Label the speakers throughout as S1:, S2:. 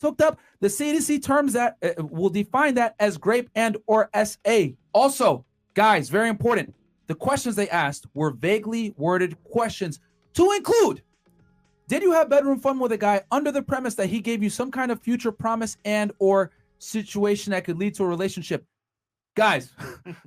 S1: hooked up, the CDC terms that will define that as grape and or SA. Also, guys, very important. The questions they asked were vaguely worded questions to include, did you have bedroom fun with a guy under the premise that he gave you some kind of future promise and or situation that could lead to a relationship? Guys,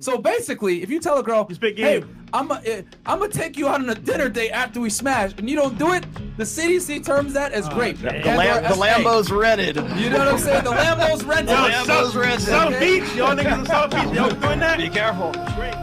S1: so basically, if you tell a girl, hey, I'm gonna take you out on a dinner date after we smash, and you don't do it, the CDC terms that as grape.
S2: The Lambo's rented.
S1: You know what I'm saying? The Lambo's rented.
S2: The Lambo's rented.
S3: South Beach, y'all niggas in South Beach, y'all doing that?
S2: Be careful.
S3: Great.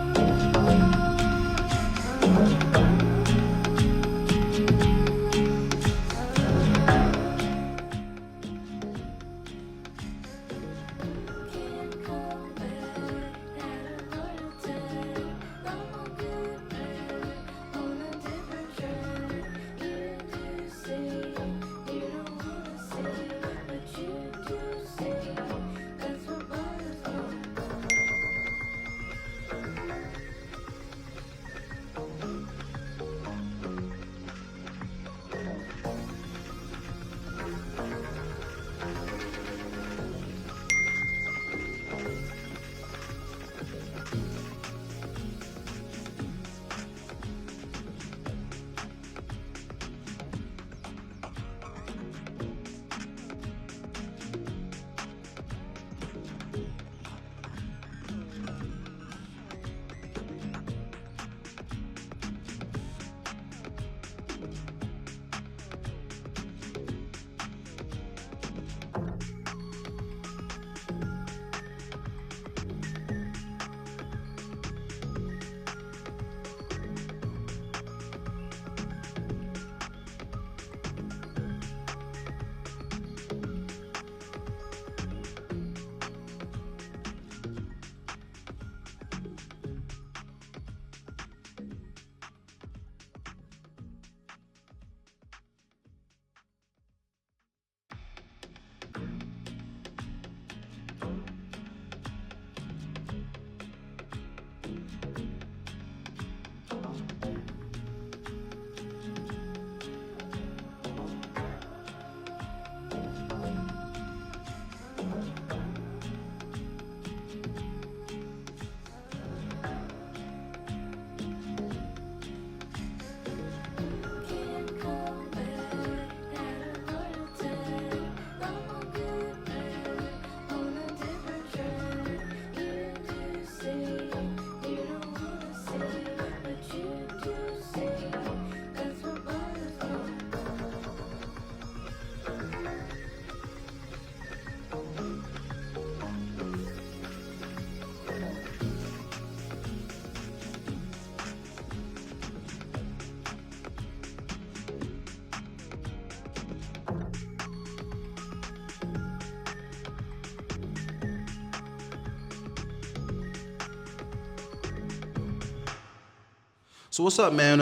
S4: So what's up, man?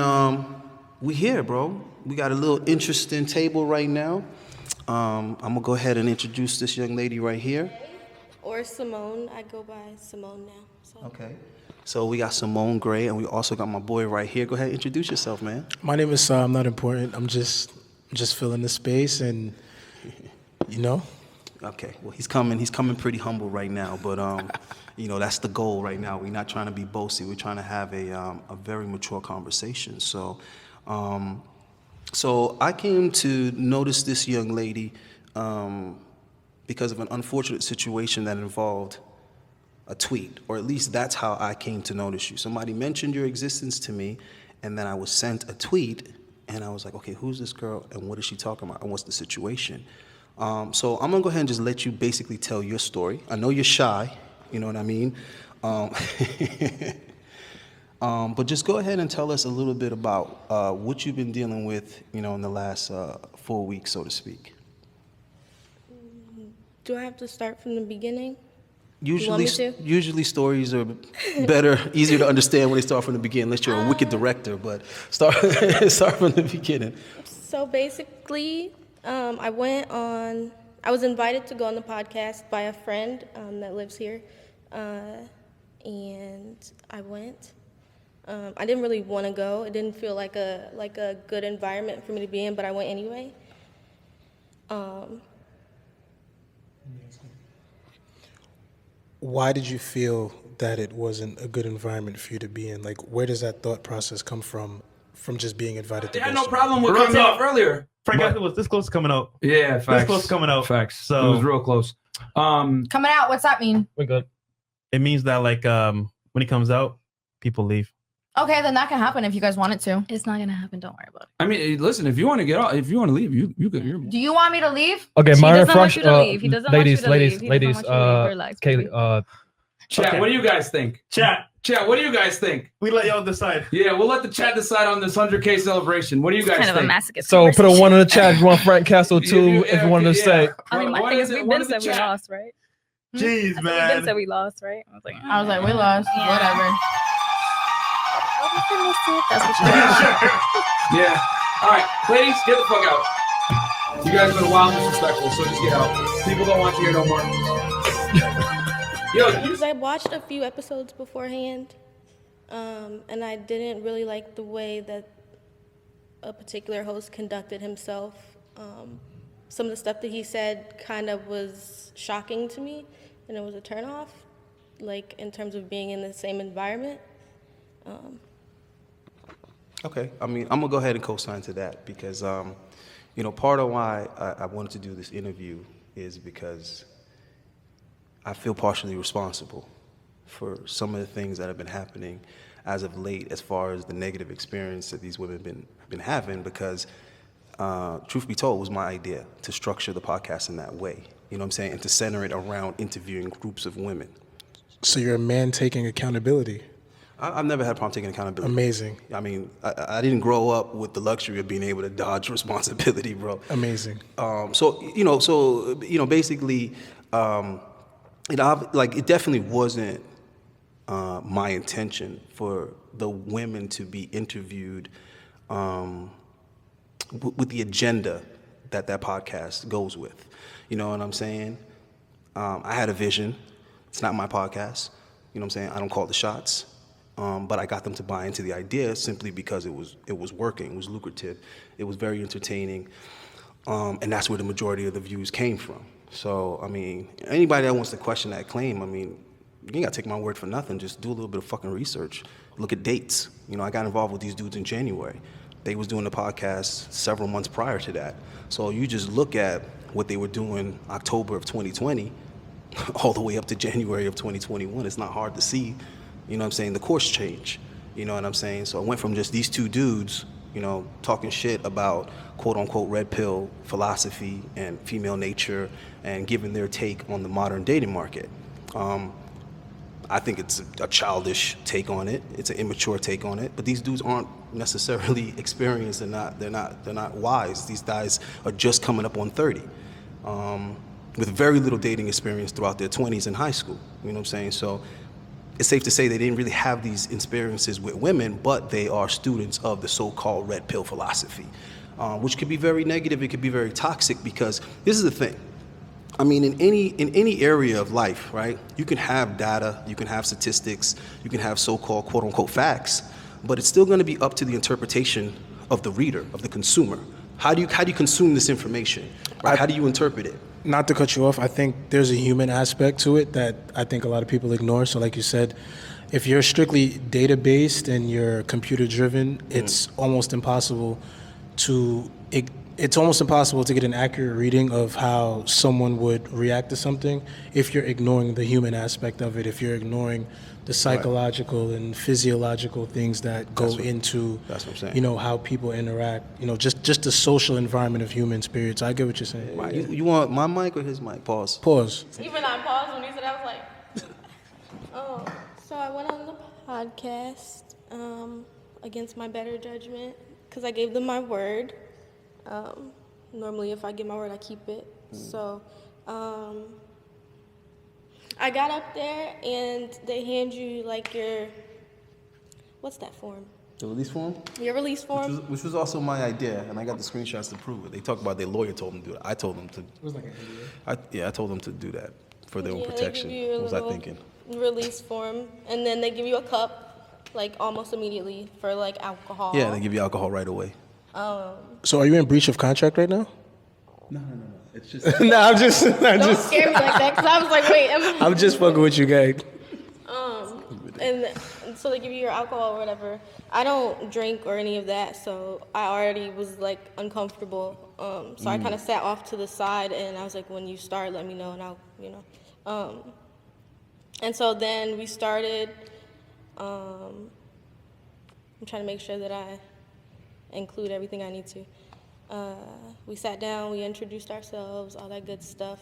S4: We here, bro. We got a little interesting table right now. I'm gonna go ahead and introduce this young lady right here.
S5: Or Simone. I go by Simone now. So.
S4: Okay. So we got Simone Gray, and we also got my boy right here. Go ahead, introduce yourself, man.
S6: My name is I'm not important. I'm just filling the space, and you know.
S4: Okay. Well, he's coming pretty humble right now, but you know, that's the goal right now. We're not trying to be boasty. We're trying to have a very mature conversation. So, so I came to notice this young lady because of an unfortunate situation that involved a tweet, or at least that's how I came to notice you. Somebody mentioned your existence to me, and then I was sent a tweet, and I was like, okay, who's this girl, and what is she talking about, and what's the situation? So I'm gonna go ahead and just let you basically tell your story. I know you're shy, you know what I mean? But just go ahead and tell us a little bit about what you've been dealing with, you know, in the last 4 weeks, so to speak.
S5: Do I have to start from the beginning?
S4: Usually stories are better, easier to understand when they start from the beginning, unless you're a wicked director, but start from the beginning.
S5: So basically, I was invited to go on the podcast by a friend that lives here, and I went. I didn't really want to go. It didn't feel like a good environment for me to be in, but I went anyway.
S6: Why did you feel that it wasn't a good environment for you to be in? Like, where does that thought process come from just being invited to
S1: They had
S6: go
S1: no
S6: somewhere?
S1: problem with cutting it off earlier.
S3: Frank
S1: But-
S3: Ashley was this close to coming out.
S1: Yeah, facts.
S3: This close to coming out.
S1: Facts.
S3: So
S1: it was real close.
S7: Coming out, what's that mean?
S3: we're good. It means that like when he comes out, people leave.
S7: Okay, then that can happen if you guys want it to.
S8: It's not gonna happen. Don't worry about it.
S1: I mean, listen, if you want to get out, if you want to leave, you could.
S7: Do you want me to leave?
S9: Okay,
S8: He
S9: Myron
S8: doesn't want
S9: Fresh,
S8: you to leave. He doesn't want you to leave. He doesn't
S9: ladies,
S8: want you to leave. Relax, baby.
S9: Kaylee,
S1: Chat,
S3: Okay.
S1: what do you guys think?
S3: Chat,
S1: What do you guys think?
S3: we let y'all decide.
S1: Yeah, we'll let the chat decide on this 100K celebration. What do you guys
S8: Kind of a
S1: think?
S8: masochist.
S9: so put a 1 in the
S8: conversation.
S9: chat if you want Frank Castle too, if you wanted to say.
S8: I mean, my
S1: What
S8: thing
S1: is
S8: is,
S1: it?
S8: we've
S1: What
S8: been
S1: is the
S8: said we
S1: chat?
S8: lost, right?
S3: Jeez,
S8: We've
S3: man.
S8: been said we lost, right? I was like,
S7: I was like, we lost. Whatever.
S8: that's what you
S1: Yeah. All right, ladies, get the fuck out. You guys have been wild disrespectful, so just get out. People don't want you here no more. Yo,
S5: Because I watched a few episodes beforehand, and I didn't really like the way that a particular host conducted himself. Some of the stuff that he said kind of was shocking to me, and it was a turnoff, like in terms of being in the same environment.
S4: Okay, I mean, I'm gonna go ahead and co-sign to that because, part of why I wanted to do this interview is because I feel partially responsible for some of the things that have been happening as of late, as far as the negative experience that these women been having. Because, truth be told, it was my idea to structure the podcast in that way. You know what I'm saying, and to center it around interviewing groups of women.
S6: So you're a man taking accountability.
S4: I've never had a problem taking accountability.
S6: Amazing.
S4: I mean, I didn't grow up with the luxury of being able to dodge responsibility, bro.
S6: Amazing.
S4: Basically, it definitely wasn't my intention for the women to be interviewed with the agenda that podcast goes with. You know what I'm saying? I had a vision. It's not my podcast. You know what I'm saying? I don't call the shots. But I got them to buy into the idea simply because it was working, it was lucrative, it was very entertaining, and that's where the majority of the views came from. So, I mean, anybody that wants to question that claim, I mean, you ain't gotta take my word for nothing, just do a little bit of fucking research. Look at dates. You know, I got involved with these dudes in January. They was doing the podcast several months prior to that. So you just look at what they were doing October of 2020, all the way up to January of 2021, it's not hard to see. You know what I'm saying? The course change. You know what I'm saying? So I went from just these two dudes, talking shit about quote unquote red pill philosophy and female nature and giving their take on the modern dating market. I think it's a childish take on it. It's an immature take on it. But these dudes aren't necessarily experienced. They're not wise. These guys are just coming up on 30. With very little dating experience throughout their 20s in high school. You know what I'm saying? So it's safe to say they didn't really have these experiences with women, but they are students of the so-called red pill philosophy, which could be very negative. It could be very toxic because this is the thing. I mean, in any area of life, right? You can have data, you can have statistics, you can have so-called quote-unquote facts, but it's still going to be up to the interpretation of the reader, of the consumer. How do you consume this information? Right? How do you interpret it?
S6: Not to cut you off, I think there's a human aspect to it that I think a lot of people ignore. So like you said, if you're strictly data-based and you're computer-driven, it's almost impossible to get an accurate reading of how someone would react to something if you're ignoring the human aspect of it, if you're ignoring the psychological and physiological things that go into,
S4: that's what I'm saying.
S6: How people interact, just the social environment of humans, period. So I get what you're saying.
S4: You want my mic or his mic? Pause.
S5: Even I paused when he said, I was like, oh. So I went on the podcast against my better judgment because I gave them my word. Normally, if I give my word, I keep it. So I got up there and they hand you like what's that form?
S4: The release form?
S5: Your release form.
S4: Which was also my idea, and I got the screenshots to prove it. They talk about their lawyer told them to do it. I told them to. It was like an NDA? I told them to do that for their own protection.
S5: They give you
S4: What was I thinking?
S5: Release form, and then they give you a cup, like almost immediately for like alcohol.
S4: Yeah, they give you alcohol right away.
S6: So are you in breach of contract right now?
S4: No. It's just
S6: I'm just
S5: Don't scare me like that, because I was like, wait,
S6: I'm just fucking with you, gang.
S5: and so they give you your alcohol or whatever. I don't drink or any of that, so I already was like uncomfortable. So I kind of sat off to the side, and I was like, when you start, let me know, and I'll. And so then we started. I'm trying to make sure that I include everything I need to. We sat down, we introduced ourselves, all that good stuff.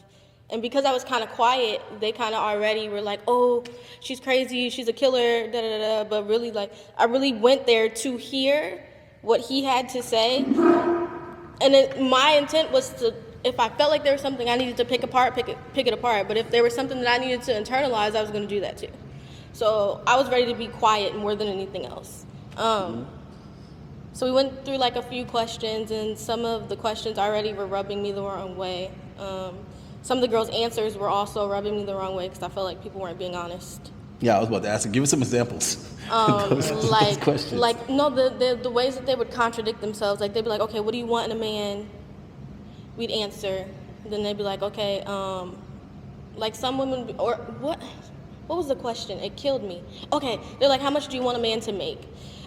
S5: And because I was kind of quiet, they kind of already were like, oh, she's crazy, she's a killer, da-da-da-da. But really, like, I really went there to hear what he had to say. And my intent was to, if I felt like there was something I needed to pick it apart. But if there was something that I needed to internalize, I was going to do that too. So I was ready to be quiet more than anything else. So we went through like a few questions, and some of the questions already were rubbing me the wrong way. Some of the girls' answers were also rubbing me the wrong way because I felt like people weren't being honest.
S4: Yeah, I was about to ask. Give us some examples. Those questions.
S5: Like no, the ways that they would contradict themselves. Like they'd be like, okay, what do you want in a man? We'd answer. Then they'd be like, okay, like some women, or what? What was the question? It killed me. Okay, they're like, how much do you want a man to make?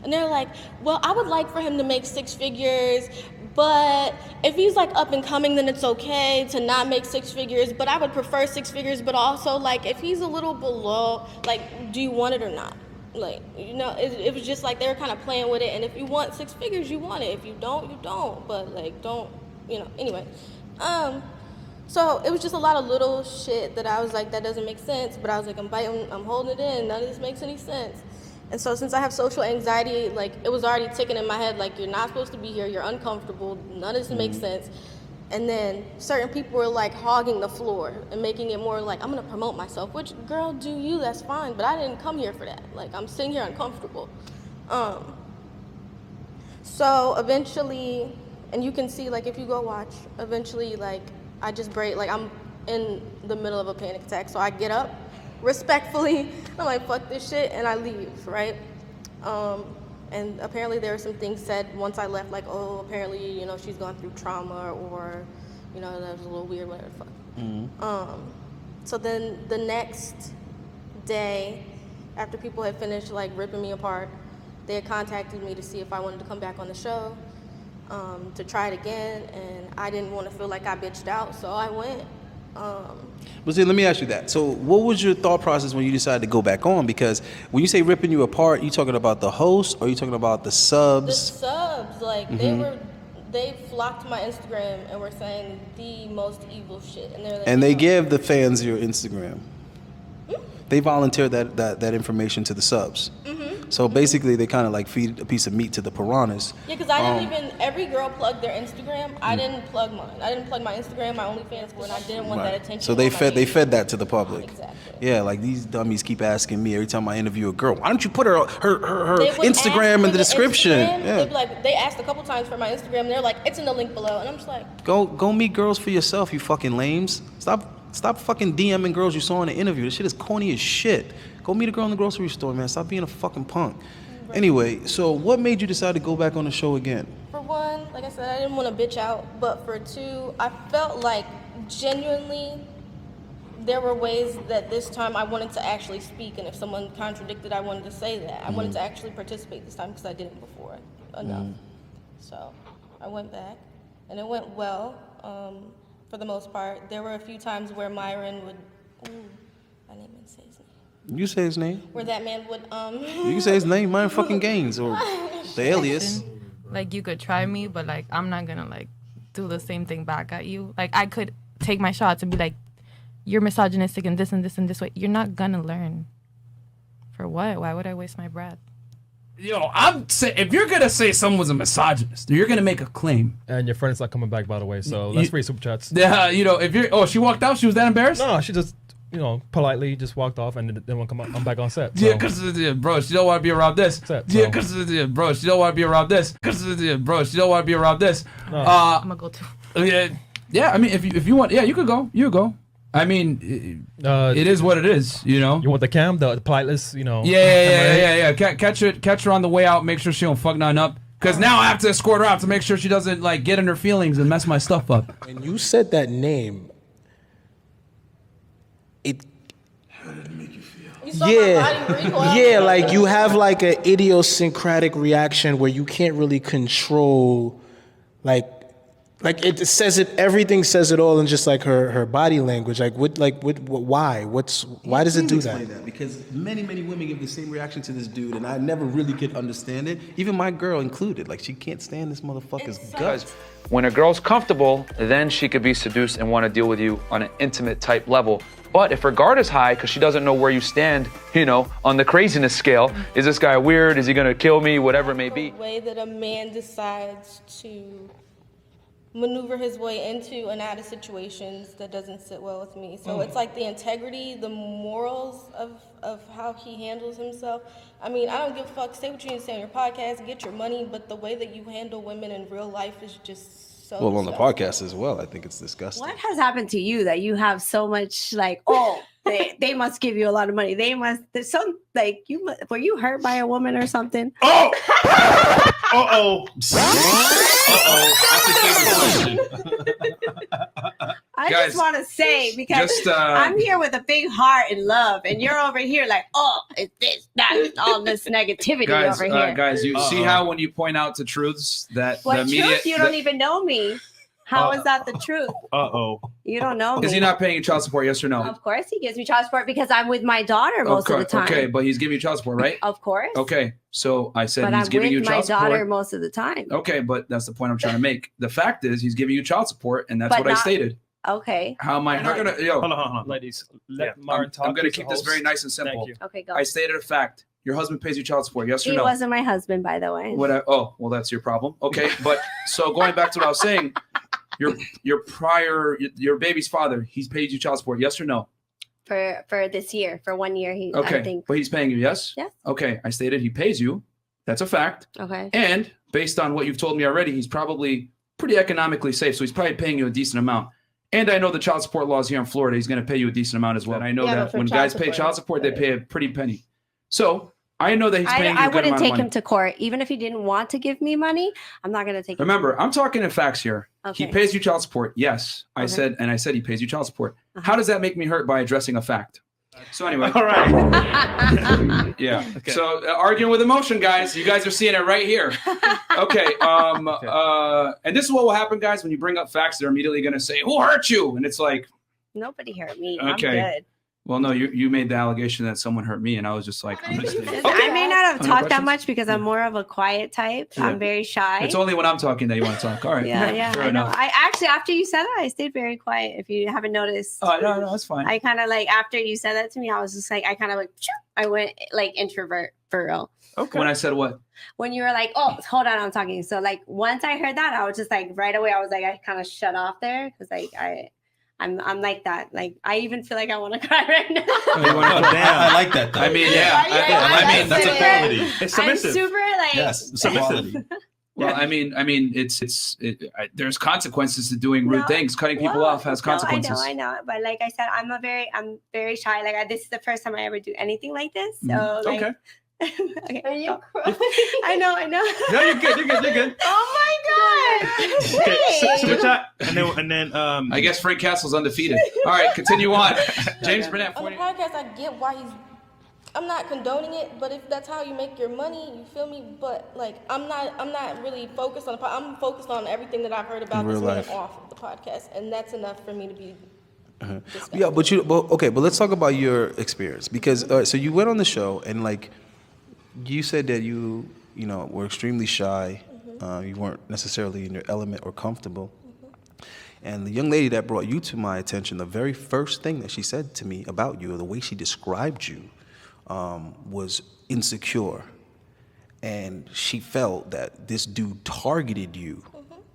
S5: And they're like, well, I would like for him to make 6 figures, but if he's like up and coming, then it's okay to not make 6 figures, but I would prefer 6 figures, but also like if he's a little below, like, do you want it or not? Like, you know, it was just like they were kind of playing with it, and if you want 6 figures, you want it. If you don't, you don't, but like, don't, you know, anyway. So it was just a lot of little shit that I was like, that doesn't make sense, but I was like, I'm holding it in, none of this makes any sense. And so since I have social anxiety, like it was already ticking in my head, like you're not supposed to be here, you're uncomfortable, none of this makes sense. And then certain people were like hogging the floor and making it more like, I'm gonna promote myself, which girl, do you, that's fine, but I didn't come here for that. Like I'm sitting here uncomfortable. So eventually, and you can see like if you go watch, eventually like I just break, like I'm in the middle of a panic attack, so I get up respectfully, I'm like, fuck this shit, and I leave, right? And apparently there were some things said once I left, like, oh, apparently, you know, she's gone through trauma, or, you know, that was a little weird, whatever the fuck. So then the next day, after people had finished, like, ripping me apart, they had contacted me to see if I wanted to come back on the show, to try it again, and I didn't want to feel like I bitched out, so I went.
S4: But see, let me ask you that. So what was your thought process when you decided to go back on? Because when you say ripping you apart, you talking about the host, or you talking about the subs?
S5: The subs, like, they flocked my Instagram and were saying the most evil shit. And, like,
S4: and they gave the fans your Instagram. They volunteered that information to the subs. So basically, they kind of like feed a piece of meat to the piranhas.
S5: Yeah, because I didn't even, every girl plugged their Instagram. I didn't plug mine. I didn't plug my Instagram, my OnlyFans for it, and I didn't want that attention.
S4: So they fed that to the public.
S5: Exactly.
S4: Yeah, like these dummies keep asking me every time I interview a girl, why don't you put her Instagram in the description? Yeah.
S5: They'd be like, they asked a couple times for my Instagram, and they're like, it's in the link below. And I'm just like,
S4: go meet girls for yourself, you fucking lames. Stop fucking DMing girls you saw in the interview. This shit is corny as shit. Go meet a girl in the grocery store, man. Stop being a fucking punk. Right. Anyway, so what made you decide to go back on the show again?
S5: For one, like I said, I didn't want to bitch out. But for two, I felt like genuinely there were ways that this time I wanted to actually speak. And if someone contradicted, I wanted to say that. I wanted to actually participate this time because I didn't before enough. So I went back, and it went well. For the most part, there were a few times where Myron would, I didn't even say his name.
S4: You say his name.
S5: Where that man would,
S4: You can say his name, Myron fucking Gaines, or the alias.
S10: Like, you could try me, but like, I'm not gonna like do the same thing back at you. Like, I could take my shots and be like, you're misogynistic and this and this and this way. You're not gonna learn. For what? Why would I waste my breath?
S1: Yo, I'm saying, if you're gonna say someone's a misogynist, you're gonna make a claim.
S9: And your friend's not coming back, by the way. So let's read super chats.
S1: Yeah, you know, if you're, she walked out. She was that embarrassed?
S9: No, she just, politely just walked off and didn't want to come. I'm back on set. So.
S1: Yeah, because bro, she don't want to be around this. Yeah, because bro, she don't want to be around this. Because bro, she don't want to be around this.
S10: No. I'm gonna go too.
S1: Yeah. I mean, if you want, yeah, you could go. You could go. I mean, it is what it is, You
S9: want the cam, the politeness,
S1: Yeah. Catch her on the way out. Make sure she don't fuck nothing up. Because now I have to escort her out to make sure she doesn't like get in her feelings and mess my stuff up.
S6: When you said that name,
S5: You saw my body recoil.
S6: yeah, like you have like an idiosyncratic reaction where you can't really control, like it says it. Everything says it all in just like her body language. Why? Why does it do that?
S4: Because many women give the same reaction to this dude, and I never really could understand it. Even my girl included. Like she can't stand this motherfucker's guts.
S11: When a girl's comfortable, then she could be seduced and want to deal with you on an intimate type level. But if her guard is high because she doesn't know where you stand, on the craziness scale, is this guy weird? Is he gonna kill me? Whatever it may be.
S5: The way that a man decides to maneuver his way into and out of situations that doesn't sit well with me. So it's like the integrity, the morals of how he handles himself. I mean, I don't give a fuck. Say what you need to say on your podcast, get your money, but the way that you handle women in real life is just so
S4: Well, on the
S5: disgusting.
S4: podcast as well, I think it's disgusting.
S12: What has happened to you that you have so much like, they must give you a lot of money. There's some like were you hurt by a woman or something?
S3: Oh! Uh-oh. That's a favorite question.
S12: I
S1: Guys,
S12: just want to say, because
S1: just,
S12: I'm here with a big heart and love, and you're over here like, it's this, that, all this negativity over here.
S1: Guys, you see how when you point out the truths that
S12: What
S1: the media...
S12: truth? You don't even know me. How is that the truth?
S3: Uh-oh.
S12: You don't know me.
S1: Is he not paying you child support, yes or no?
S12: Of course he gives me child support because I'm with my daughter most of the time.
S1: Okay, but he's giving you child support, right?
S12: Of course.
S1: Okay, so I said
S12: But
S1: he's
S12: I'm
S1: giving you
S12: with
S1: child
S12: my daughter
S1: support.
S12: most of the time.
S1: Okay, but that's the point I'm trying to make. The fact is he's giving you child support, and that's
S12: But
S1: what I
S12: not-
S1: stated.
S12: Okay.
S1: How am I not gonna... Yo,
S3: Hold on.
S9: Ladies, let Martin talk.
S1: I'm gonna
S9: He's the
S1: keep this
S9: host.
S1: very nice and
S9: Thank
S1: simple.
S9: you.
S12: Okay, go.
S1: I stated a fact. Your husband pays you child support, yes or
S12: He
S1: no?
S12: wasn't my husband, by the way.
S1: Oh, well, that's your problem. Okay, but so going back to what I was saying, your baby's father, he's paid you child support, yes or no?
S12: For this year, for 1 year, I
S1: Okay,
S12: think.
S1: but he's paying you, yes?
S12: Yes.
S1: Okay, I stated he pays you. That's a fact.
S12: Okay.
S1: And based on what you've told me already, he's probably pretty economically safe, so he's probably paying you a decent amount. And I know the child support laws here in Florida, he's going to pay you a decent amount as well. And I know
S5: Yeah, but
S1: that
S5: for
S1: when
S5: child
S1: guys pay
S5: support,
S1: child support, they pay a pretty penny. So I know that he's paying you
S12: I
S1: a good
S12: wouldn't
S1: amount of
S12: take
S1: money.
S12: him to court. Even if he didn't want to give me money, I'm not going to take him.
S1: Remember, I'm talking in facts here.
S12: Okay.
S1: He pays you child support. Yes, I
S12: Okay.
S1: said he pays you child support.
S12: Uh-huh.
S1: How does that make me hurt by addressing a fact? So anyway,
S3: All right.
S1: yeah.
S3: Okay.
S1: So arguing with emotion, guys. You guys are seeing it right here. Okay. And this is what will happen, guys, when you bring up facts. They're immediately going to say, "Who hurt you?" And it's like,
S12: Nobody hurt me.
S1: Okay.
S12: I'm good.
S1: well, no, you made the allegation that someone hurt me, and I was just like, I'm listening.
S12: I may not have
S1: Other
S12: talked that
S1: questions?
S12: much because I'm more of a quiet type.
S1: Yeah.
S12: I'm very shy.
S1: It's only when I'm talking that you want to talk. All right.
S12: yeah,
S1: Fair
S12: I know.
S1: enough.
S12: I actually, after you said that, I stayed very quiet. If you haven't noticed,
S1: Oh, no, that's fine.
S12: I kind of like after you said that to me, I was just like, I kind of like, I went like introvert for real.
S3: Okay.
S1: When I said what?
S12: When you were like, oh, hold on, I'm talking. So like once I heard that, I was just like right away, I was like, I kind of shut off there because like I'm like that. Like I even feel like I want to cry right now.
S1: Oh, you wanna-
S3: Oh, damn.
S4: I like that. Though.
S1: I mean, yeah.
S12: I mean,
S3: that's a
S12: super-
S3: quality. It's
S12: I'm
S3: submissive.
S12: super like
S4: Yes,
S3: Submissive.
S1: Well, I mean, there's consequences to doing rude
S12: No,
S1: things. Cutting people off has consequences.
S12: I know. But like I said, I'm very shy. Like this is the first time I ever do anything like this. So like,
S1: Okay.
S12: okay.
S5: Are you
S12: I know.
S3: No, you're good. You're good.
S12: Oh my god!
S3: Okay,
S12: Wait.
S3: switch out, and then
S1: I guess Frank Castle's undefeated. All right, continue on. James Burnett,
S5: on the
S1: 40.
S5: podcast? I get why I'm not condoning it, but if that's how you make your money, you feel me? But like, I'm not really focused on I'm focused on everything that I've heard about
S4: In
S5: this
S4: real
S5: man
S4: life.
S5: off of the podcast, and that's enough for me to be. disgusted.
S4: Yeah, but let's talk about your experience because so you went on the show and like you said that you were extremely shy. You weren't necessarily in your element or comfortable. And the young lady that brought you to my attention, the very first thing that she said to me about you, or the way she described you, was insecure. And she felt that this dude targeted you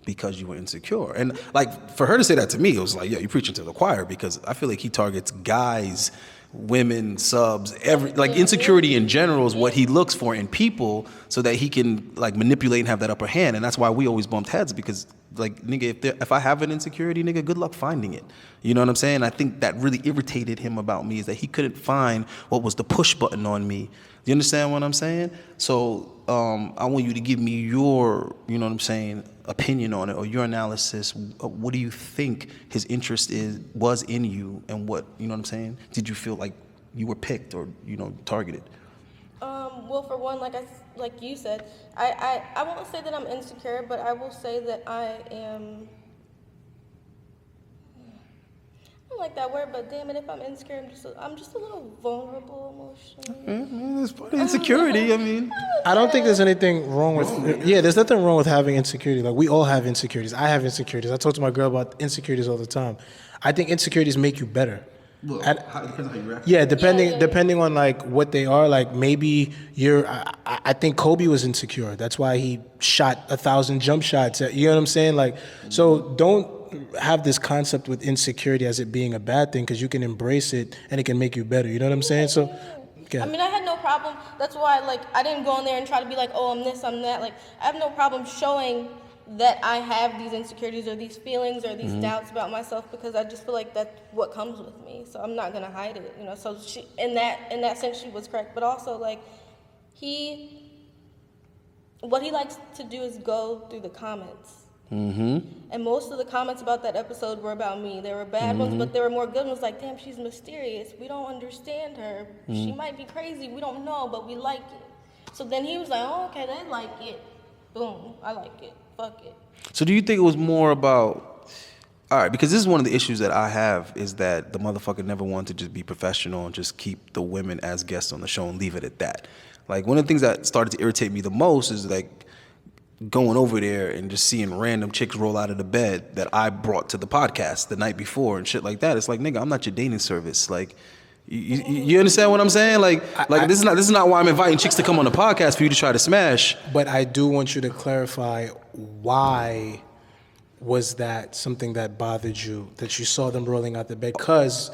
S4: because you were insecure. And like for her to say that to me, it was like, yeah, you're preaching to the choir because I feel like he targets guys women, subs, insecurity in general is what he looks for in people so that he can like manipulate and have that upper hand. And that's why we always bumped heads, because like, nigga, if I have an insecurity, nigga, good luck finding it. You know what I'm saying? I think that really irritated him about me, is that he couldn't find what was the push button on me. You understand what I'm saying? So I want you to give me your, you know what I'm saying, opinion on it, or your analysis. What do you think his interest was in you, and what, you know what I'm saying? Did you feel like you were picked or, you know, targeted?
S5: Well, for one, like you said, I won't say that I'm insecure, but I will say that I am. I don't like that word, but damn it, if I'm insecure, I'm just a little vulnerable emotionally.
S4: It's part of insecurity. I mean,
S6: I don't think there's anything wrong with. Yeah, there's nothing wrong with having insecurity. Like, we all have insecurities. I have insecurities. I talk to my girl about insecurities all the time. I think insecurities make you better.
S4: Well, depends on how you react.
S6: Yeah, depending on like what they are. Like, maybe you're. I think Kobe was insecure. That's why he shot 1,000 jump shots. You know what I'm saying? Like, so don't have this concept with insecurity as it being a bad thing, because you can embrace it and it can make you better. You know what I'm saying? So, okay.
S5: I mean, I had no problem. That's why, like, I didn't go in there and try to be like, oh, I'm this, I'm that. Like, I have no problem showing that I have these insecurities or these feelings or these doubts about myself, because I just feel like that's what comes with me. So I'm not gonna hide it, you know. So she, in that sense, she was correct. But also, like, what he likes to do is go through the comments. And most of the comments about that episode were about me. There were bad ones, but there were more good ones, like, damn, she's mysterious. We don't understand her. She might be crazy. We don't know, but we like it. So then he was like, oh, okay, they like it. Boom, I like it. Fuck it.
S4: So do you think it was more about, all right, because this is one of the issues that I have, is that the motherfucker never wanted to just be professional and just keep the women as guests on the show and leave it at that. Like, one of the things that started to irritate me the most is like going over there and just seeing random chicks roll out of the bed that I brought to the podcast the night before and shit like that. It's like, nigga, I'm not your dating service. Like, you understand what I'm saying? Like this is not why I'm inviting chicks to come on the podcast for you to try to smash.
S6: But I do want you to clarify, why was that something that bothered you, that you saw them rolling out the bed? Because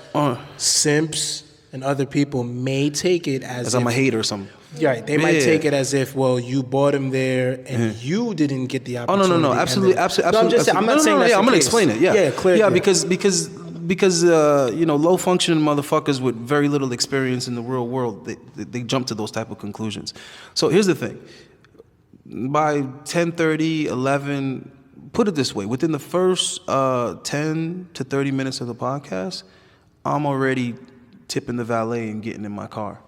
S6: simps and other people may take it as
S4: I'm a hater or something.
S6: Yeah, they might take it as if, well, you bought him there and you didn't get the opportunity.
S4: Oh, no, absolutely.
S6: No, I'm just saying, I'm not saying that's
S4: I'm going to explain it. Yeah,
S6: clear.
S4: Yeah, because you know, low functioning motherfuckers with very little experience in the real world, they jump to those type of conclusions. So here's the thing. By 10:30, 11, put it this way, within the first 10 to 30 minutes of the podcast, I'm already tipping the valet and getting in my car.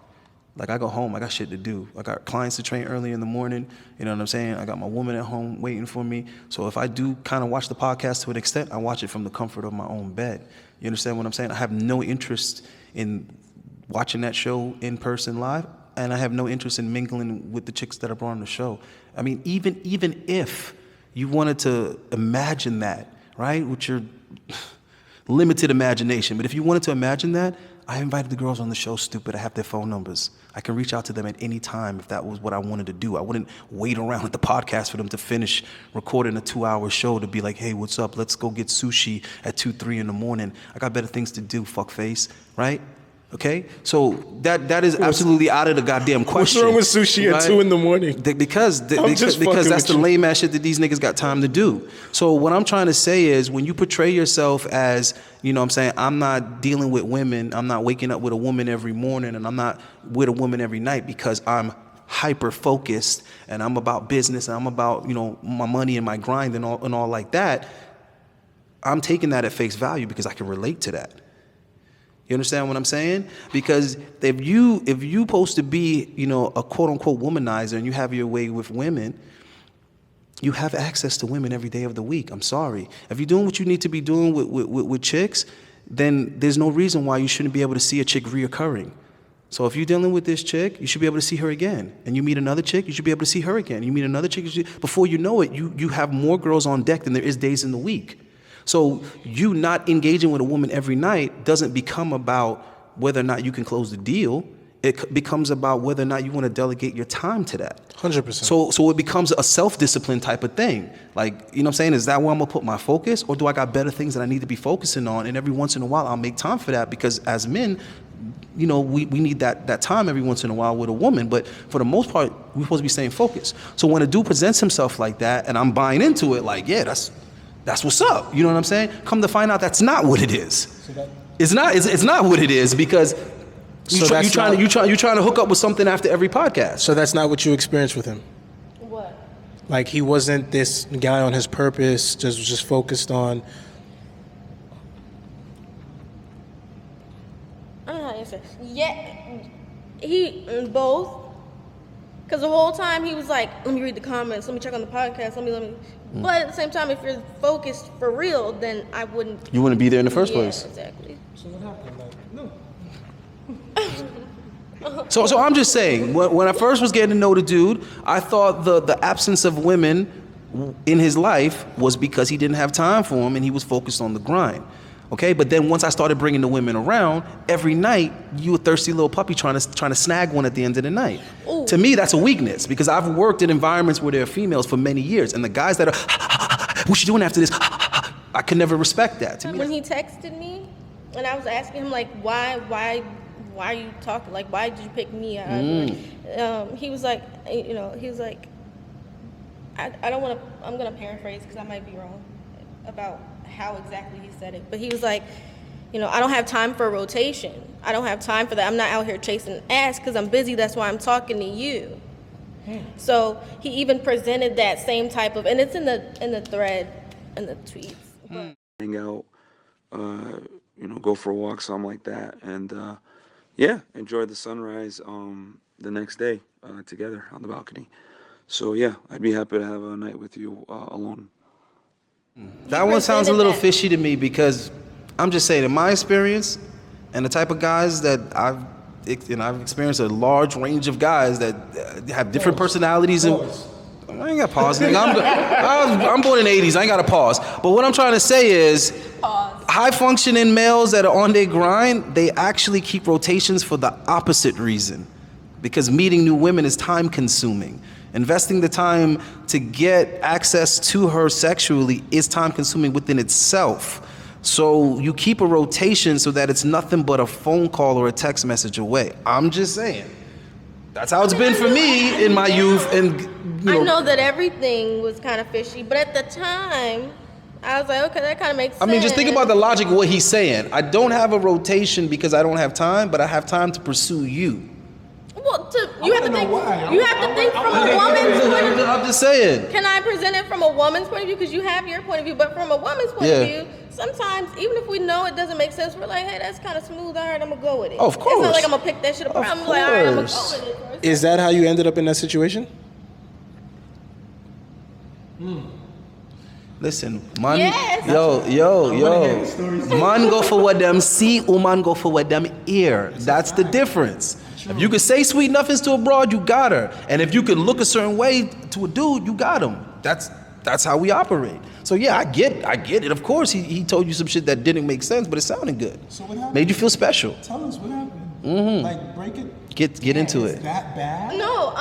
S4: Like, I go home, I got shit to do. I got clients to train early in the morning, you know what I'm saying? I got my woman at home waiting for me. So if I do kind of watch the podcast to an extent, I watch it from the comfort of my own bed. You understand what I'm saying? I have no interest in watching that show in person live, and I have no interest in mingling with the chicks that are brought on the show. I mean, even if you wanted to imagine that, right, with your limited imagination, but if you wanted to imagine that, I invited the girls on the show, stupid. I have their phone numbers. I can reach out to them at any time if that was what I wanted to do. I wouldn't wait around at the podcast for them to finish recording a 2-hour show to be like, hey, what's up? Let's go get sushi at 2, 3 in the morning. I got better things to do, fuckface, right? Okay? So that is absolutely out of the goddamn question.
S6: What's wrong with sushi at 2 in the morning?
S4: Because that's the lame ass shit that these niggas got time to do. So what I'm trying to say is, when you portray yourself as, you know what I'm saying, I'm not dealing with women, I'm not waking up with a woman every morning, and I'm not with a woman every night because I'm hyper focused and I'm about business and I'm about, you know, my money and my grind and all like that, I'm taking that at face value because I can relate to that. You understand what I'm saying? Because if you supposed to be, you know, a quote unquote womanizer and you have your way with women, you have access to women every day of the week. I'm sorry. If you're doing what you need to be doing with chicks, then there's no reason why you shouldn't be able to see a chick reoccurring. So if you're dealing with this chick, you should be able to see her again. And you meet another chick, you should be able to see her again. You meet another chick, before you know it, you have more girls on deck than there is days in the week. So you not engaging with a woman every night doesn't become about whether or not you can close the deal. It becomes about whether or not you want to delegate your time to that.
S6: 100%.
S4: So it becomes a self-discipline type of thing. Like, you know what I'm saying? Is that where I'm going to put my focus? Or do I got better things that I need to be focusing on? And every once in a while, I'll make time for that, because as men, you know, we need that time every once in a while with a woman, but for the most part, we're supposed to be staying focused. So when a dude presents himself like that, and I'm buying into it, like, yeah, that's what's up. You know what I'm saying? Come to find out, that's not what it is. It's not what it is, because you're trying to hook up with something after every podcast.
S6: So that's not what you experienced with him?
S5: What?
S6: Like, he wasn't this guy on his purpose, just focused on...
S5: I don't know how to answer. Yeah, he both. Because the whole time he was like, let me read the comments, let me check on the podcast, let me. But at the same time, if you're focused for real, then I wouldn't.
S4: You wouldn't be there in the first place.
S5: Exactly.
S6: So what happened? Like, no.
S4: So I'm just saying, when I first was getting to know the dude, I thought the absence of women in his life was because he didn't have time for them and he was focused on the grind. Okay, but then once I started bringing the women around, every night you a thirsty little puppy trying to snag one at the end of the night.
S5: Ooh.
S4: To me, that's a weakness, because I've worked in environments where there are females for many years, and the guys that are, what you doing after this? I could never respect that. To me,
S5: when he texted me, and I was asking him like, why are you talking? Like, why did you pick me? He was like, I don't want to. I'm gonna paraphrase because I might be wrong about how exactly he said it, but he was like, I don't have time for a rotation. I don't have time for that. I'm not out here chasing ass because I'm busy. That's why I'm talking to you. So he even presented that same type of, and it's in the thread, in the tweets. But.
S13: Hang out, go for a walk, something like that, and enjoy the sunrise the next day together on the balcony. So yeah, I'd be happy to have a night with you alone.
S4: That one sounds a little fishy to me, because I'm just saying, in my experience, and the type of guys that I've experienced a large range of guys that have different personalities. And I ain't got to pause. I'm born in the 80s. I ain't got to pause. But what I'm trying to say is, high functioning males that are on their grind, they actually keep rotations for the opposite reason, because meeting new women is time consuming. Investing the time to get access to her sexually is time consuming within itself. So you keep a rotation so that it's nothing but a phone call or a text message away. I'm just saying. That's how it's been for me in my youth. And
S5: I know that everything was kind of fishy, but at the time, I was like, okay, that kind of makes sense.
S4: I mean, just think about the logic of what he's saying. I don't have a rotation because I don't have time, but I have time to pursue you.
S5: Well, you have to think from a woman's point of view.
S4: I'm just saying.
S5: Can I present it from a woman's point of view? Because you have your point of view, but from a woman's point of view, sometimes, even if we know it doesn't make sense, we're like, hey, that's kind of smooth. All right, I'm going to go with it.
S4: Of course.
S5: It's not like I'm going to pick that shit up. I'm like, all right, I'm going to go with it.
S6: Is that how you ended up in that situation?
S4: Listen, man, man go for what them see, woman go for what them hear. That's the difference. If you could say sweet nothings to a broad, you got her. And if you could look a certain way to a dude, you got him. That's how we operate. So yeah, I get it. Of course, he told you some shit that didn't make sense, but it sounded good.
S6: So what happened?
S4: Made you feel special.
S6: Tell us what happened. Like, break it.
S4: Get into it.
S6: Is that bad?
S5: No,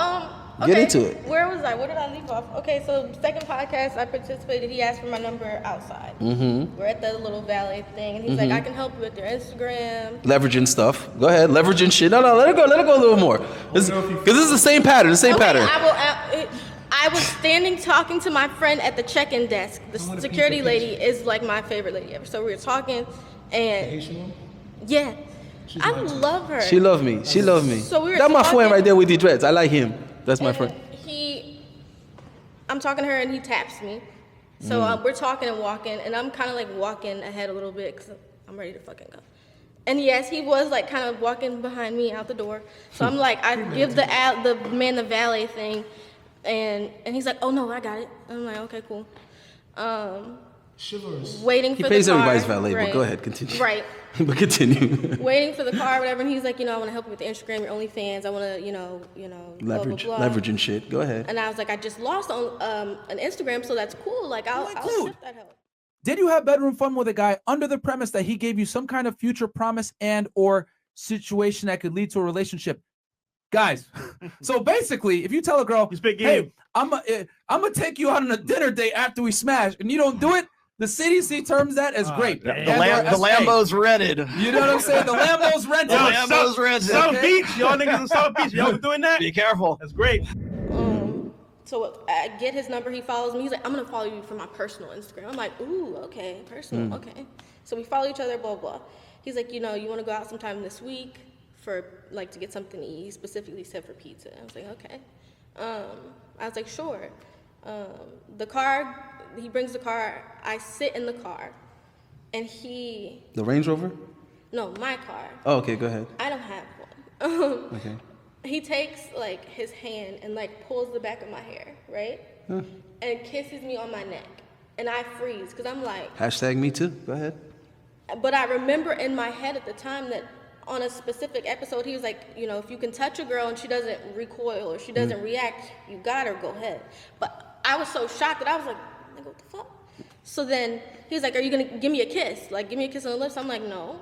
S4: Get into it.
S5: Where was I? Where did I leave off? Okay, so second podcast I participated, he asked for my number outside. We're at the little valet thing, and he's like, I can help you with your Instagram.
S4: Leveraging stuff. Go ahead, leveraging shit. No, let it go a little more. Because this is the same pattern, pattern.
S5: I was standing talking to my friend at the check-in desk. The security lady is like my favorite lady ever. So we were talking, and yeah, I love her.
S4: She love me.
S5: So we were
S4: That's my friend right there with the dreads. I like him. That's my friend.
S5: I'm talking to her and he taps me. So we're talking and walking, and I'm kind of like walking ahead a little bit because I'm ready to fucking go. And yes, he was like kind of walking behind me out the door. So I'm like, I give the man the valet thing, and he's like, oh no, I got it. I'm like, okay, cool. Waiting for the car.
S4: He pays everybody's valet, but go ahead, continue.
S5: Right.
S4: But continue.
S5: Waiting for the car, whatever, and he's like, I want to help you with the Instagram, your OnlyFans. I want to,
S4: leverage,
S5: blah, blah, blah.
S4: leveraging shit. Go ahead.
S5: And I was like, I just lost on an Instagram, so that's cool. Like, I'll accept that help.
S1: Did you have bedroom fun with a guy under the premise that he gave you some kind of future promise and or situation that could lead to a relationship? Guys, so basically, if you tell a girl, hey, I'm gonna take you out on a dinner date after we smash, and you don't do it, The CDC terms that as grape.
S2: The Lambo's rented.
S1: You know what I'm saying? The Lambo's rented.
S2: The Lambo's rented.
S3: South Beach, y'all niggas in South Beach, y'all doing that?
S2: Be careful.
S3: That's great.
S5: So I get his number, he follows me. He's like, I'm gonna follow you for my personal Instagram. I'm like, ooh, okay, personal, okay. So we follow each other, blah, blah. He's like, you wanna go out sometime this week for, like, to get something to eat. He specifically said for pizza. I was like, okay. I was like, sure. The car, he brings the car, I sit in the car, and he...
S4: The Range Rover?
S5: No, my car.
S4: Oh, okay, go ahead.
S5: I don't have one.
S4: Okay.
S5: He takes, like, his hand and, like, pulls the back of my hair, right? And kisses me on my neck. And I freeze, because I'm like...
S4: Hashtag me too. Go ahead.
S5: But I remember in my head at the time that on a specific episode, he was like, if you can touch a girl and she doesn't recoil or she doesn't react, you got her, go ahead. But I was so shocked that I was like, nigga, what the fuck? So then he was like, are you going to give me a kiss? Like, give me a kiss on the lips? I'm like, no.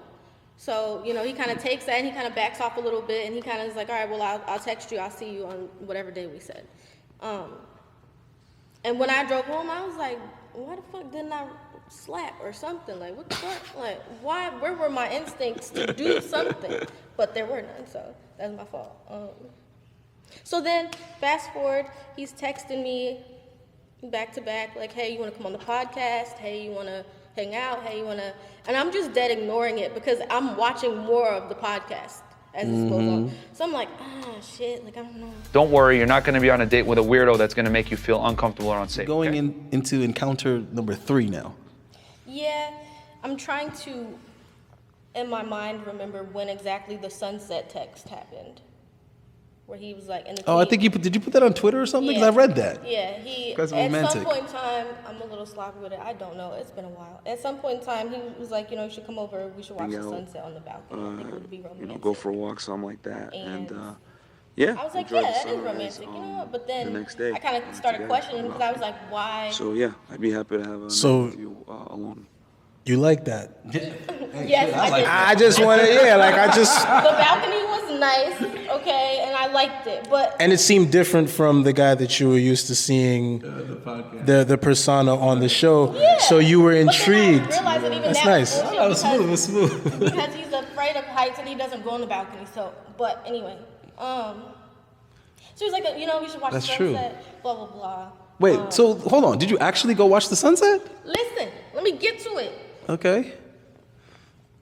S5: So, he kind of takes that and he kind of backs off a little bit and he kind of is like, all right, well, I'll text you. I'll see you on whatever day we said. And when I drove home, I was like, why the fuck didn't I slap or something? Like, what the fuck? Like, where were my instincts to do something? But there were none, so that's my fault. So then, fast forward, he's texting me back to back, like, hey, you want to come on the podcast? Hey, you want to hang out? Hey, you want to... And I'm just dead ignoring it because I'm watching more of the podcast as this goes on. So I'm like, shit, like, I don't know.
S11: Don't worry, you're not going to be on a date with a weirdo that's going to make you feel uncomfortable or unsafe.
S4: Going into encounter number 3 now.
S5: Yeah, I'm trying to, in my mind, remember when exactly the sunset text happened. Where he was like, in the
S4: I think did you put that on Twitter or something? Because I read that.
S5: Yeah, he, at some point in time, I'm a little sloppy with it, I don't know, it's been a while. At some point in time, he was like, you should come over, we should watch the sunset on the balcony. I think it would be romantic.
S13: Go for a walk, something like that.
S5: And
S13: yeah,
S5: I was like, yeah, that is romantic, what? But then the next day, I kind of started questioning because I was like, why?
S13: So yeah, I'd be happy to have a you alone.
S6: You like that?
S5: Yes,
S6: I just want to,
S5: The balcony was nice, okay, and I liked it, but...
S6: And it seemed different from the guy that you were used to seeing, the persona on the show.
S5: Yeah.
S6: So you were intrigued.
S5: I realized that even
S6: That's
S5: that
S6: nice.
S5: was bullshit it was smooth. Because he's afraid of heights and he doesn't go on the balcony, so... But anyway, so he's like, we should watch the sunset, blah, blah, blah.
S4: Wait, so hold on. Did you actually go watch the sunset?
S5: Listen, let me get to it.
S4: Okay.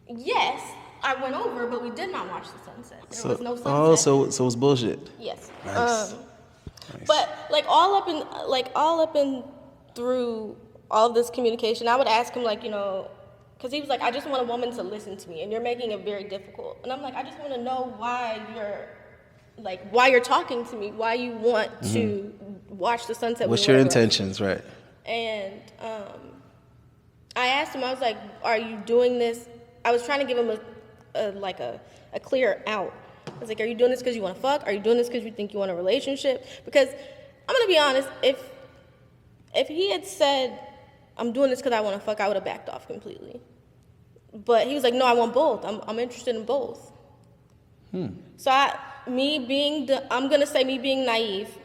S5: Yes, I went over, but we did not watch the sunset. There was no sunset.
S4: Oh, so it was bullshit.
S5: Yes.
S4: Nice.
S5: But all up and through all this communication, I would ask him because he was like, I just want a woman to listen to me, and you're making it very difficult. And I'm like, I just want to know why you're talking to me, why you want to watch the sunset.
S4: What's your intentions, right?
S5: And I asked him, I was like, are you doing this? I was trying to give him a clear out. I was like, are you doing this because you want to fuck? Are you doing this because you think you want a relationship? Because I'm going to be honest, if he had said, I'm doing this because I want to fuck, I would have backed off completely. But he was like, no, I want both. I'm interested in both. So I'm going to say me being naive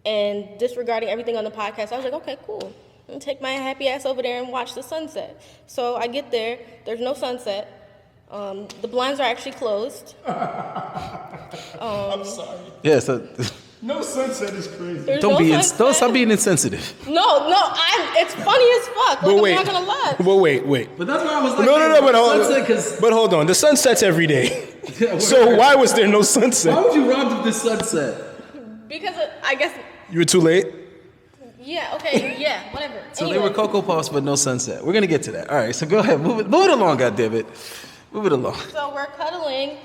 S5: and disregarding everything on the podcast, I was like, okay, cool. I'm going to take my happy ass over there and watch the sunset. So I get there. There's no sunset. The blinds are actually closed.
S4: I'm sorry. Yeah, so...
S6: No sunset is crazy.
S4: Don't stop being insensitive.
S5: No, it's funny as fuck. Like, I'm not gonna lie.
S6: But wait.
S1: But that's why I was like,
S6: but hold on. The sunset's every day. So why was there no sunset?
S1: Why would you rob of the sunset?
S5: Because I guess...
S6: You were too late?
S5: Yeah, okay, yeah, whatever.
S4: So they were Cocoa Puffs, but no sunset. We're gonna get to that. All right, so go ahead, move it along, goddammit. Move it along.
S5: So we're cuddling.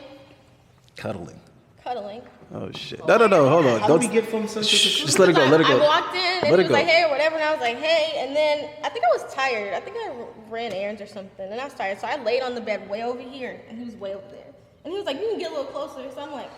S4: Oh shit! No, hold on.
S1: How do we get from sunset to
S4: just let it go. Let it go.
S5: I walked in and he was like, hey, or whatever, and I was like, hey, and then I think I was tired. I think I ran errands or something, and I was tired, so I laid on the bed way over here, and he was way over there, and he was like, you can get a little closer. So I'm like.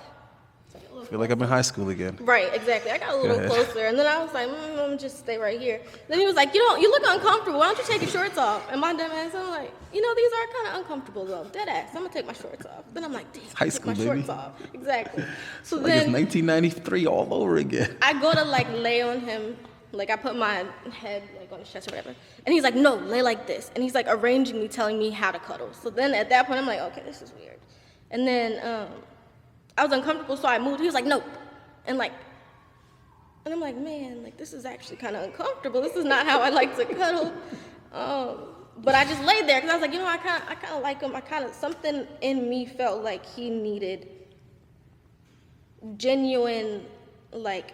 S4: I feel like I'm in high school again.
S5: Right, exactly. I got a little closer, and then I was like, I'm gonna just stay right here. Then he was like, you look uncomfortable. Why don't you take your shorts off? And my dumb ass, I'm like, these are kind of uncomfortable though. Dead ass. I'm gonna take my shorts off. Then I'm like, damn,
S4: high school,
S5: take my
S4: baby.
S5: shorts off. Exactly. So
S4: like
S5: then
S4: it's 1993 all over again.
S5: I go to lay on him Like I put my head like on his chest or whatever. And he's like, no, lay like this. And he's like arranging me, telling me how to cuddle. So then at that point, I'm like, okay, this is weird. And then I was uncomfortable, so I moved. He was like, nope. And I'm like, man, like this is actually kind of uncomfortable. This is not how I like to cuddle. But I just laid there because I was like, you know, I kind of like him. Something in me felt like he needed genuine, like,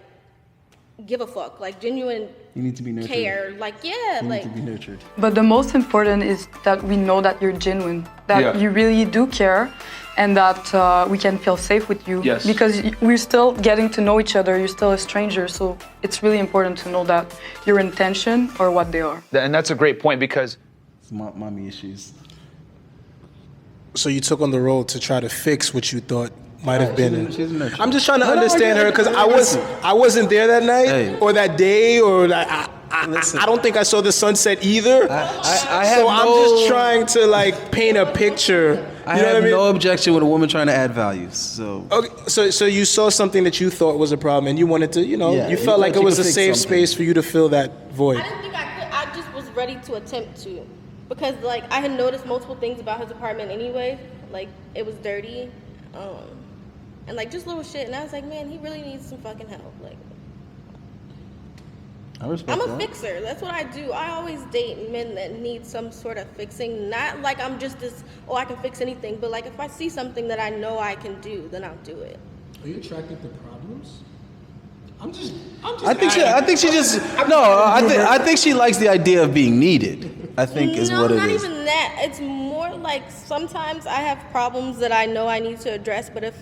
S5: give a fuck, like genuine
S2: You need to be nurtured.
S5: care. Like, yeah,
S2: You
S5: like.
S2: need to be nurtured.
S14: But the most important is that we know that you're genuine, that you really do care, and that we can feel safe with you.
S11: Yes.
S14: Because we're still getting to know each other, you're still a stranger, so it's really important to know that your intention or what they are.
S11: And that's a great point because
S2: It's mommy issues.
S6: So you took on the role to try to fix what you thought might have been.
S2: She's nurtured.
S6: I'm just trying to understand her because I wasn't there that night or that day or I don't think I saw the sunset either. So I'm just trying to like paint a picture.
S2: I have no objection with a woman trying to add value. So
S6: Okay, so you saw something that you thought was a problem and you wanted to,
S2: Yeah,
S6: you felt like it
S2: you
S6: was a
S2: could fix
S6: safe
S2: something.
S6: space for you to fill that void.
S5: I didn't think I could. I just was ready to attempt to, because like I had noticed multiple things about his apartment anyway. Like it was dirty, and like just little shit. And I was like, man, he really needs some fucking help. Like
S2: I respect
S5: I'm a
S2: that.
S5: fixer. That's what I do. I always date men that need some sort of fixing. Not like I'm just this. Oh, I can fix anything. But like if I see something that I know I can do, then I'll do it.
S6: Are you attracted to problems? I
S2: think she likes the idea of being needed. I think is what it
S5: No, not
S2: is.
S5: even that. It's more like sometimes I have problems that I know I need to address, but if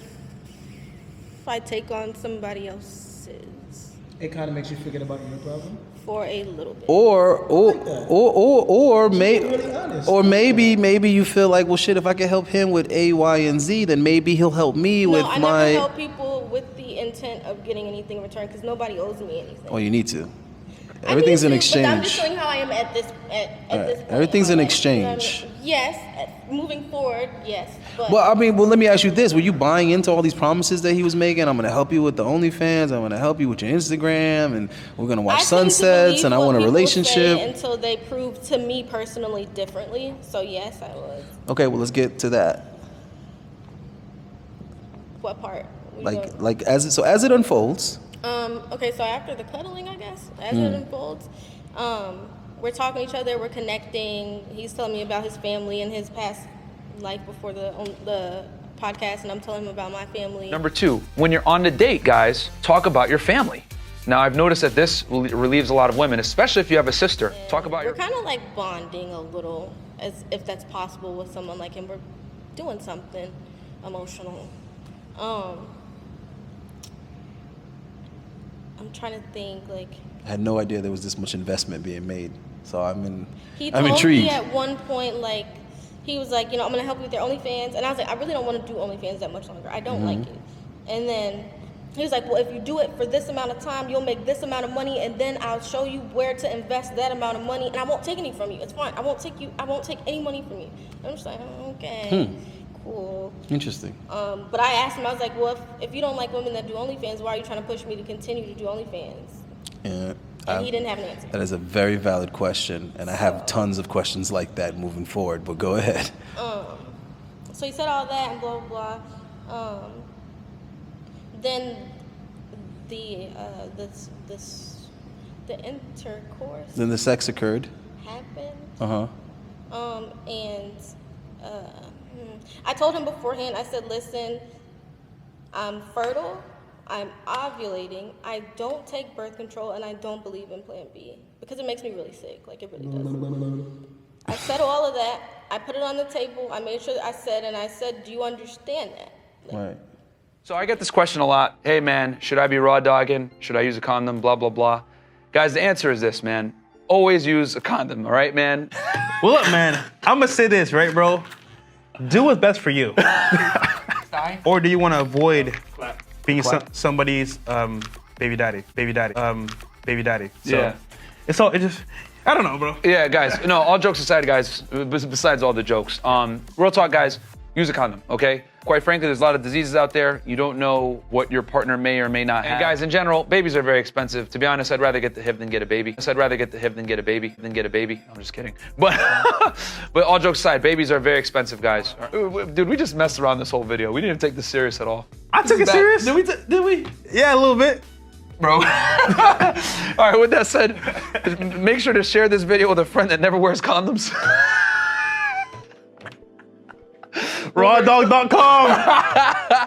S5: I take on somebody else's
S6: It kind of makes you forget about your problem.
S5: for a little bit.
S2: Or maybe you feel like, well, shit, if I can help him with A, Y, and Z, then maybe he'll help me with
S5: I
S2: my.
S5: never help people with the intent of getting anything in return because nobody owes me anything.
S2: Oh, you need to. Everything's an
S5: But I'm just
S2: exchange.
S5: showing how I am at this this point.
S2: Everything's an
S5: You know what I
S2: exchange.
S5: mean? Yes, moving forward, yes. But
S2: Well, let me ask you this: were you buying into all these promises that he was making? I'm gonna help you with the OnlyFans. I'm gonna help you with your Instagram, and we're gonna watch
S5: I tend to
S2: sunsets, and I
S5: believe
S2: want a
S5: what people
S2: relationship.
S5: say until they prove to me personally differently. So yes, I was.
S2: Okay, well, let's get to that.
S5: What part?
S2: As it unfolds.
S5: Okay, so after the cuddling, I guess, as it unfolds, we're talking to each other, we're connecting. He's telling me about his family and his past life before the podcast, and I'm telling him about my family.
S11: Number 2, when you're on the date, guys, talk about your family. Now, I've noticed that this relieves a lot of women, especially if you have a sister. Talk about
S5: We're kind of like bonding a little, as if that's possible with someone like him. We're doing something emotional. I'm trying to think, like.
S2: I had no idea there was this much investment being made, so I'm
S5: He told
S2: intrigued.
S5: me at one point, like, he was like, I'm gonna help you with your OnlyFans, and I was like, I really don't want to do OnlyFans that much longer. I don't like it. And then he was like, well, if you do it for this amount of time, you'll make this amount of money, and then I'll show you where to invest that amount of money, and I won't take any from you. It's fine. I won't take any money from you. And I'm just like, okay, cool.
S2: Interesting.
S5: But I asked him, I was like, well, if you don't like women that do OnlyFans, why are you trying to push me to continue to do OnlyFans?
S2: Yeah,
S5: And he didn't have an answer.
S2: That is a very valid question, and I have tons of questions like that moving forward. But go ahead.
S5: So he said all that and blah blah blah. Then the intercourse
S2: Then the sex occurred.
S5: happened. And I told him beforehand. I said, listen, I'm fertile. I'm ovulating. I don't take birth control, and I don't believe in Plan B because it makes me really sick. Like, it really does. I said all of that. I put it on the table. I made sure that I said, do you understand that?
S2: Right.
S11: So I get this question a lot. Hey, man, should I be raw dogging? Should I use a condom? Blah, blah, blah. Guys, the answer is this, man. Always use a condom, all right, man?
S3: Well, look, man, I'm going to say this, right, bro? Do what's best for you. Or do you want to avoid being somebody's baby daddy? So
S11: Yeah.
S3: I don't know, bro.
S11: Yeah, guys, no, all jokes aside, guys, besides all the jokes, real talk, guys, use a condom, okay? Quite frankly, there's a lot of diseases out there. You don't know what your partner may or may not have. And guys, in general, babies are very expensive. To be honest, I'd rather get the HIV than get a baby. I'd rather get the HIV than get a baby. I'm just kidding. But all jokes aside, babies are very expensive, guys. Dude, we just messed around this whole video. We didn't even take this serious at all.
S3: I took it serious.
S1: Did we?
S3: Yeah, a little bit.
S11: Bro. All right, with that said, make sure to share this video with a friend that never wears condoms.
S3: Rawdog.com.